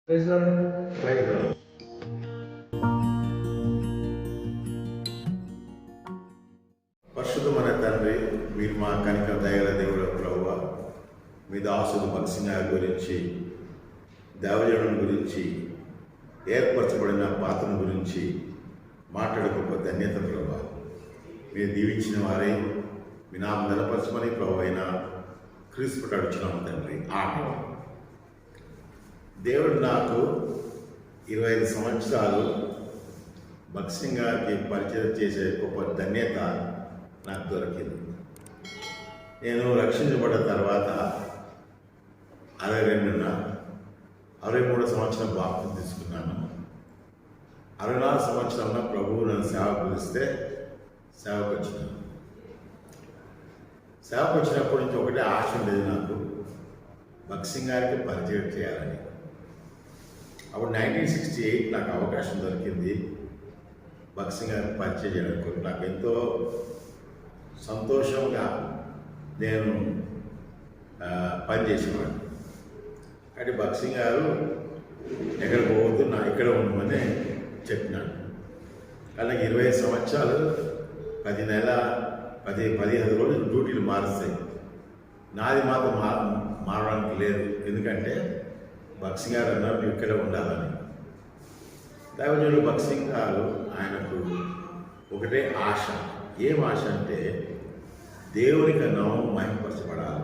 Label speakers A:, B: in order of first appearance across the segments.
A: Praise lord.
B: పరిశుద్ధమైన తండ్రి, మీరు మా కనిక దయల దేవుడు ప్రభువా, మీ దాసుడు భక్సింగ్ గురించి, దేవజనుల గురించి, ఏర్పరచబడిన పాత్రను గురించి మాట్లాడే గొప్ప ధన్యత ప్రభువా. మీరు దీవించిన వారే మీ నామం నిలపరచమని ప్రభు అయిన క్రీస్తు అడుగుతున్నాము తండ్రి. ఆమెన్. దేవుడు నాకు 25 సంవత్సరాలు భక్సింగ్ గారికి పరిచయం చేసే గొప్ప ధన్యత నాకు దొరికింది. నేను రక్షించబడ్డ తర్వాత 63 సంవత్సరం బాప్తిసం తీసుకున్నాను. 64 సంవత్సరంలో ప్రభువు నన్ను సేవకు పిలిస్తే సేవకు వచ్చినాను. సేవకు వచ్చినప్పటి నుంచి ఒకటే ఆశ ఉండేది నాకు, భక్సింగ్ గారికి పరిచయం చేయాలని. అప్పుడు 1968 నాకు అవకాశం దొరికింది భక్సింగ్ గారికి పరిచయం చేయడానికి. నాకు ఎంతో సంతోషంగా నేను పనిచేసేవాడిని. కాబట్టి భక్సింగ్ గారు ఎక్కడ పోవద్దు, నా ఇక్కడ ఉండమని చెప్పినాడు. అలాగే 20 సంవత్సరాలు 15 రోజులు డ్యూటీలు మారుస్తాయి. నాది మాత్రం మారడానికి లేదు. ఎందుకంటే భక్సింగ్ గారు అన్నారు నువ్వు ఇక్కడ ఉండాలని. దైవజనుడు భక్సింగ్ గారు ఆయనకు ఒకటే ఆశ. ఏం ఆశ అంటే దేవునికి నామం మహిమపరచబడాలి.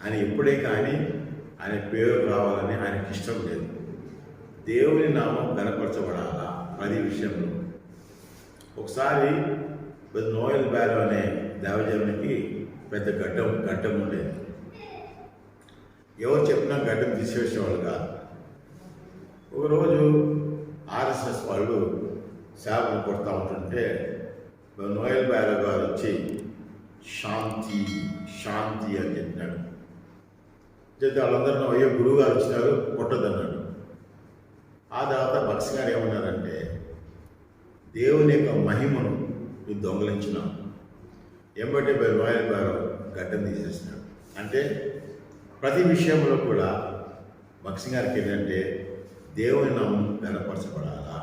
B: ఆయన ఎప్పుడే కానీ ఆయన పేరు రావాలని ఆయనకి ఇష్టం లేదు. దేవుని నామం గణపరచబడాలా ప్రతి విషయంలో. ఒకసారి నోయల్ బ్యారో అనే దేవజనునికి పెద్ద గడ్డం ఉండేది. ఎవరు చెప్పినా గడ్డం తీసివేసేవాళ్ళు కాదు. ఒకరోజు ఆర్ఎస్ఎస్ వాళ్ళు సేవలు కొడతా ఉంటుంటే నోయల్ బ్యారో గారు వచ్చి శాంతి శాంతి అని చెప్పినాడు. చెప్తే వాళ్ళందరూ అయ్యో గురువు గారు వచ్చినారు కొట్టదన్నాడు. ఆ తర్వాత భక్సింగ్ గారు ఏమన్నారంటే దేవుని యొక్క మహిమను నువ్వు దొంగలించినావు. ఎంబటే నోయల్ బ్యారో గడ్డం తీసేసినాడు. అంటే ప్రతి విషయంలో కూడా భక్సింగ్ గారికి ఏంటంటే దేవుని నామం గణపరచబడాలా.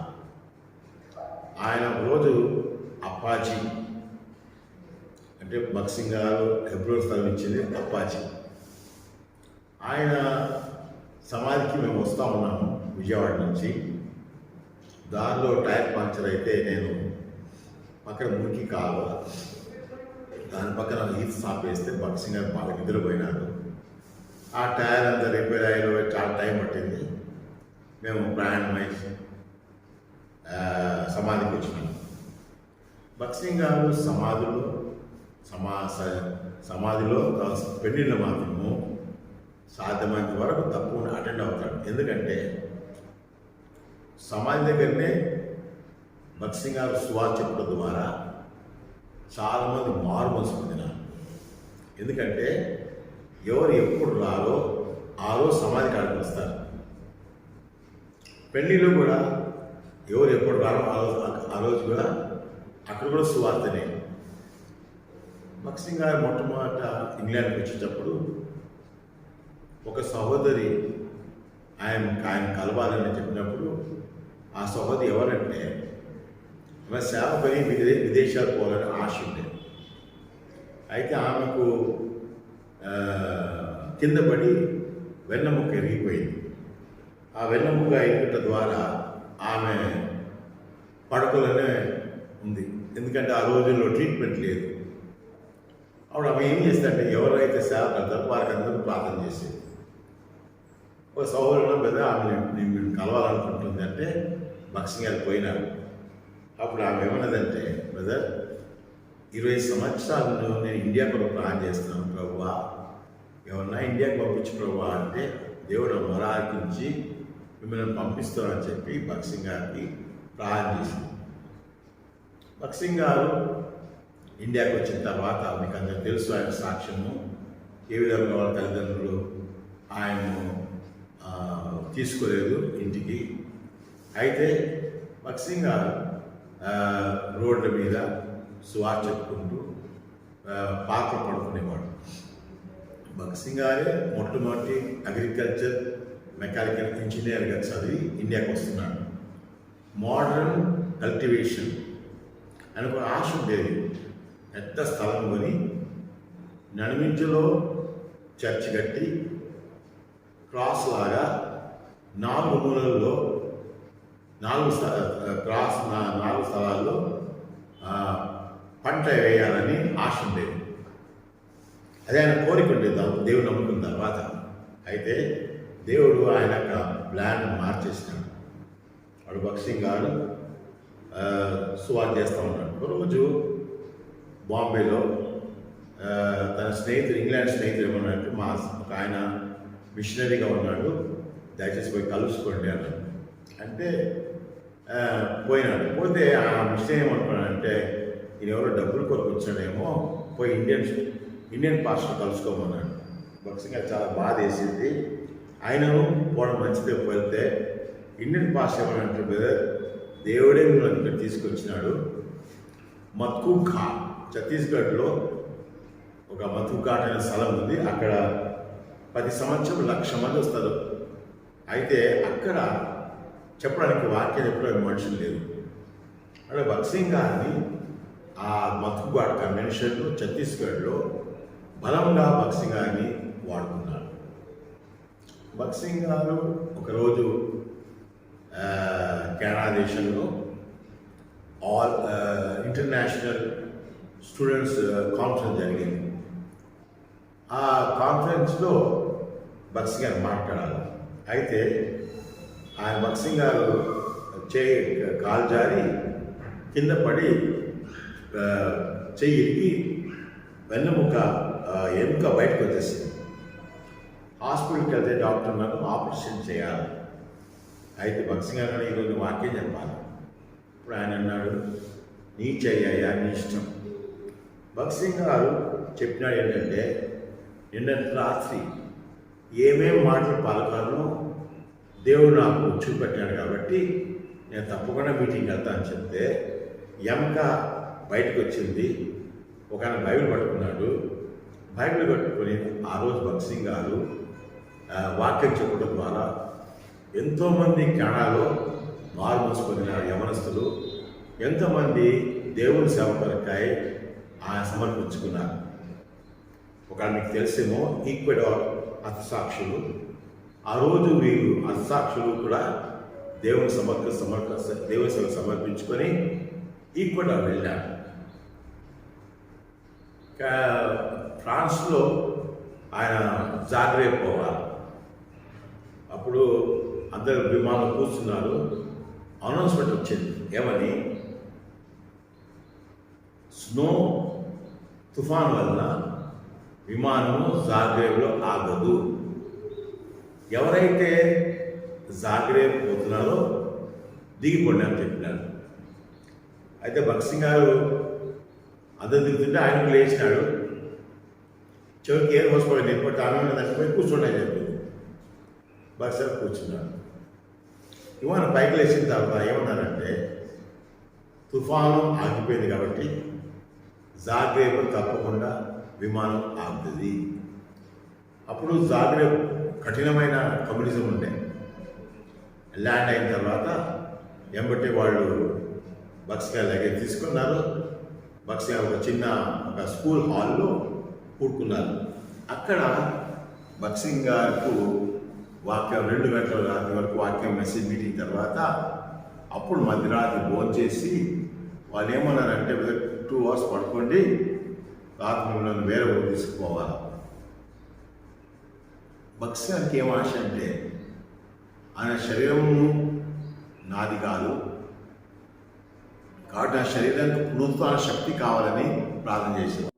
B: ఆయన రోజు అప్పాజీ అంటే భక్సింగ్ గారు హెబ్రోన్ స్థలం ఇచ్చింది అప్పాజీ. ఆయన సమాధికి మేము వస్తూ ఉన్నాము విజయవాడ నుంచి. దారిలో టైర్ పంక్చర్ అయితే నేను పక్కన మురికి కాలువ, దాని పక్కన ఈత్ స్టాప్ వేస్తే భక్సింగ్ గారు బాగా నిద్రపోయినాడు. ఆ టైర్ అంతా రిపేర్ అయ్యే చాలా టైం పట్టింది. మేము ప్రయాణమై సమాధికి వచ్చినాము. భక్సింగ్ గారు సమాధిలో పెళ్లిళ్ళు మాత్రము సాధ్యమైనంత వరకు తప్పకుండా అటెండ్ అవుతాడు. ఎందుకంటే సమాధి దగ్గరనే భక్సింగ్ గారు సువార్త చెప్పడం ద్వారా చాలామంది మారు మనసు పొందినారు. ఎందుకంటే ఎవరు ఎప్పుడు రారో ఆ రోజు సమాధి కాడికి వస్తారు. పెళ్ళిలో కూడా ఎవరు ఎప్పుడు రారో ఆ రోజు కూడా అక్కడ కూడా సువార్తనే. భక్సింగ్ గారు మొట్టమొదట ఇంగ్లాండ్కి వచ్చేటప్పుడు ఒక సహోదరి ఆయన కలవాలని చెప్పినప్పుడు ఆ సహోదరి ఎవరంటే ఆమె సేవ పని విదేశాలు పోవాలని ఆశ ఉండేది. అయితే ఆమెకు కింద పడి వెన్నెముక ఎరిగిపోయింది. ఆ వెన్నెముక ఎరుగుట ద్వారా ఆమె పడకలోనే ఉంది. ఎందుకంటే ఆ రోజుల్లో ట్రీట్మెంట్ లేదు. అప్పుడు ఆమె ఏం చేస్తుందంటే ఎవరైతే సేవ కడతారో వారికి అందరూ ప్రార్థన చేసేది. ఒక సహోదరుడు పెద్ద ఆమె నేను కలవాలనుకుంటుంది అంటే భక్సింగ్ గారు పోయినారు. అప్పుడు ఆమె ఏమన్నదంటే బ్రదర్ 20 సంవత్సరాలు నేను ఇండియా కొరకు ప్లాన్ చేస్తున్నాను ప్రభువా, ఎవరన్నా ఇండియాకి పంపించు ప్రభువా అంటే దేవుడు మొరాకించి మిమ్మల్ని పంపిస్తానని చెప్పి భక్సింగ్ గారికి ప్రార్థన చేసింది. భక్సింగ్ గారు ఇండియాకి వచ్చిన తర్వాత మీకు అందరికీ తెలుసు ఆయన సాక్ష్యము, ఏ విధంగా వాళ్ళ తల్లిదండ్రులు ఆయన్ను తీసుకోలేదు ఇంటికి. అయితే భక్సింగ్ గారు రోడ్ల మీద సువార్త చెప్పుకుంటూ పాత్ర పడుకునేవాడు. భక్సింగ్ గారే మొట్టమొదటి అగ్రికల్చర్ మెకానికల్ ఇంజనీర్గా చదివి ఇండియాకి వస్తున్నాడు. మోడర్న్ కల్టివేషన్ అని ఒక ఆశ ఉండేది. పెద్ద స్థలం కొని నడిమించులో చర్చి కట్టి క్రాస్ లాగా 4 మూలల్లో 4 స్థలాల్లో పంట వేయాలని ఆశ ఉండేది. అదే ఆయన కోరిక ఉండేది దేవుడు నమ్ముకున్న తర్వాత. అయితే దేవుడు ఆయన ప్లాన్ మార్చేసినాడు. వాడు భగత్ సింగ్ గారు సువార్త చేస్తూ ఉన్నాడు. ఒకరోజు బాంబేలో తన స్నేహితుడు, ఇంగ్లాండ్ స్నేహితుడు ఏమన్నాడంటే, ఒక ఆయన మిషనరీగా ఉన్నాడు, దయచేసి పోయి కలుసుకోండి అన్నాడు. అంటే పోయినాడు. పోతే ఆ మిషనరీ ఏమనుకున్నాడంటే, ఈయన ఎవరో డబ్బులు కొరకు వచ్చాడేమో, పోయి ఇండియన్ పాస్టర్ కలుసుకోమన్నాడు. భగత్ సింగ్ గారు చాలా బాధ వేసింది. ఆయనను పోవడం మంచిదే. వెళ్తే ఇండియన్ పాస్టర్ ఏమన్నాడంటే, బ్రదర్, దేవుడే మిమ్మల్ని ఇక్కడ తీసుకొచ్చినాడు. మత్కు ఘాట్, ఛత్తీస్గఢ్లో ఒక మత్కు ఘాట్ అనే స్థలం ఉంది. అక్కడ ప్రతి సంవత్సరం 1,00,000 మంది వస్తారు. అయితే అక్కడ చెప్పడానికి వాక్యం చెప్పడానికి మనుషులు లేదు. అక్కడ భగత్ సింగ్ గారిని ఆ మత్కు ఘాట్ కన్వెన్షన్లో ఛత్తీస్గఢ్లో బలంగా భగత్ సింగ్ గారిని వాడుకున్నారు. భగత్ సింగ్ గారు ఒకరోజు కెనడా దేశంలో ఇంటర్నేషనల్ స్టూడెంట్స్ కాన్ఫరెన్స్ జరిగింది. ఆ కాన్ఫరెన్స్లో భగత్ సింగ్ గారు మాట్లాడాలి. అయితే ఆయన భగత్ సింగ్ గారు కాలు జారి కింద పడి చెయ్యి ఇరిగి వెన్నెముక ఎముక బయటకు వచ్చేసింది. హాస్పిటల్కి వెళ్తే డాక్టర్ నాకు ఆపరేషన్ చేయాలి. అయితే భగత్ సింగ్ గారు ఈరోజు వాక్యం చెప్పాలి. ఇప్పుడు ఆయన అన్నాడు, నీ చెయ్యా నీ ఇష్టం. భగత్ సింగ్ గారు చెప్పినాడు ఏంటంటే, నిన్న రాత్రి ఏమేం మాటలు పలకాలను దేవుడు నాకు చూపెట్టాడు కాబట్టి నేను తప్పకుండా మీటింగ్కి వెళ్తాను చెప్తే ఎముక బయటకు వచ్చింది. ఒక ఆయన బైబిల్ పట్టుకున్నాడు. బైబిల్ పట్టుకొని ఆ రోజు భగత్ సింగ్ గారు వాక్యం చెప్పడం ద్వారా ఎంతోమంది కెనడాలో మారుమూసి పొందిన యవనస్తులు, ఎంతోమంది దేవుని సేవ కొరకై ఆయన సమర్పించుకున్నారు. ఒక మీకు తెలిసేమో ఈక్వెడార్ హతసాక్షులు. ఆ రోజు వీరు హతసాక్షులు కూడా దేవుని దేవుని సేవ సమర్పించుకొని ఈక్వెడార్ వెళ్ళారు. ఫ్రాన్స్లో ఆయన జాగ్రేబ్ పోవాలి. అప్పుడు అందరు విమానం కూర్చున్నారు. అనౌన్స్మెంట్ వచ్చింది ఏమని, స్నో తుఫాన్ వలన విమానము జాగ్రేబ్లో ఆగదు. ఎవరైతే జాగ్రేబ్ పోతున్నారో దిగిపోండి అని చెప్పినారు. అయితే భగత్ సింగ్ గారు అందరు దిగుతుంటే ఆయనకు లేచినాడు. చివరికి ఎయిర్ హోస్ట్ పోయి నిలబట్టి ఆమె తగ్గిపోయి కూర్చోండి అని చెప్పింది. భగత్ సింగ్ కూర్చున్నాడు. విమానం పైకి లేచిన తర్వాత ఏమన్నారంటే, తుఫాను ఆగిపోయింది కాబట్టి జాగ్రేబ్ తప్పకుండా విమానం ఆగుతుంది. అప్పుడు జాగ్రేబ్ కఠినమైన కమ్యూనిజం ఉండే. ల్యాండ్ అయిన తర్వాత ఎంబట్టి వాళ్ళు భగత్ సింగ్ గారి దగ్గర తీసుకున్నారు. భగత్ సింగ్ గారు ఒక స్కూల్ హాల్లో కూడుకున్నారు. అక్కడ భగత్ సింగ్ గారికి వాక్యం 2 గంటల రాత్రి వరకు వాక్యం మెసేజ్ మీటింగ్ తర్వాత అప్పుడు మధ్యరాత్రి భోజనం చేసి వాళ్ళు ఏమన్నారంటే, 2 అవర్స్ పడుకోండి, రాత్రి మిమ్మల్ని వేరే ఊరు తీసుకుపోవాలి. భగత్ సింగ్ గారికి ఏం ఆశ అంటే, ఆయన శరీరం నాది కాదు కాబట్టి ఆ శరీరానికి పునరుత్థాన శక్తి కావాలని ప్రార్థన చేశారు.